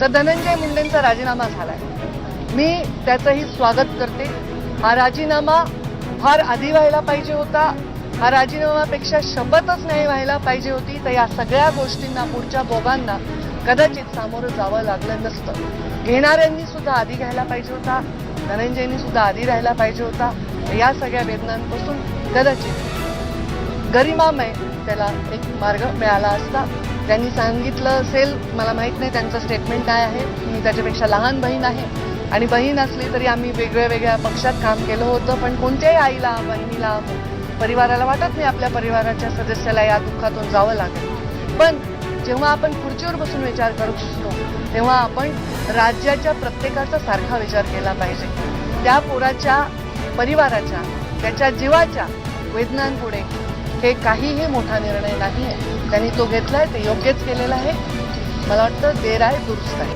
तर धनंजय मुंडेंचा राजीनामा झालाय. मी त्याचंही स्वागत करते. हा राजीनामा फार आधी व्हायला पाहिजे होता. हा राजीनामापेक्षा शपथच नाही व्हायला पाहिजे होती. तर या सगळ्या गोष्टींना पुढच्या दोघांना कदाचित सामोरं जावं लागलं नसतं. घेणाऱ्यांनी सुद्धा आधी घ्यायला पाहिजे होता. धनंजयनी सुद्धा आधी राहायला पाहिजे होता. या सगळ्या वेदनांपासून कदाचित गरिमामय त्याला एक मार्ग मिळाला असता. त्यांनी सांगितलं असेल, मला माहित नाही त्यांचं स्टेटमेंट काय आहे. मी त्याच्यापेक्षा लहान बहीण आहे आणि बहीण असली तरी आम्ही वेगळ्या पक्षात काम केलं होतं. पण कोणत्याही आईला, बहिणीला, परिवाराला वाटत नाही आपल्या परिवाराच्या सदस्याला या दुःखातून जावं लागेल. पण जेव्हा आपण खुर्चीवर बसून विचार करू शकतो तेव्हा आपण राज्याच्या प्रत्येकाचा सारखा विचार केला पाहिजे. त्या पोराच्या परिवाराच्या, त्याच्या जीवाच्या वेदनांपुढे हे काहीही मोठा निर्णय नाही आहे. त्यांनी तो घेतलाय, ते योग्यच केलेला आहे. मला वाटतं देर आहे दुरुस्त आहे.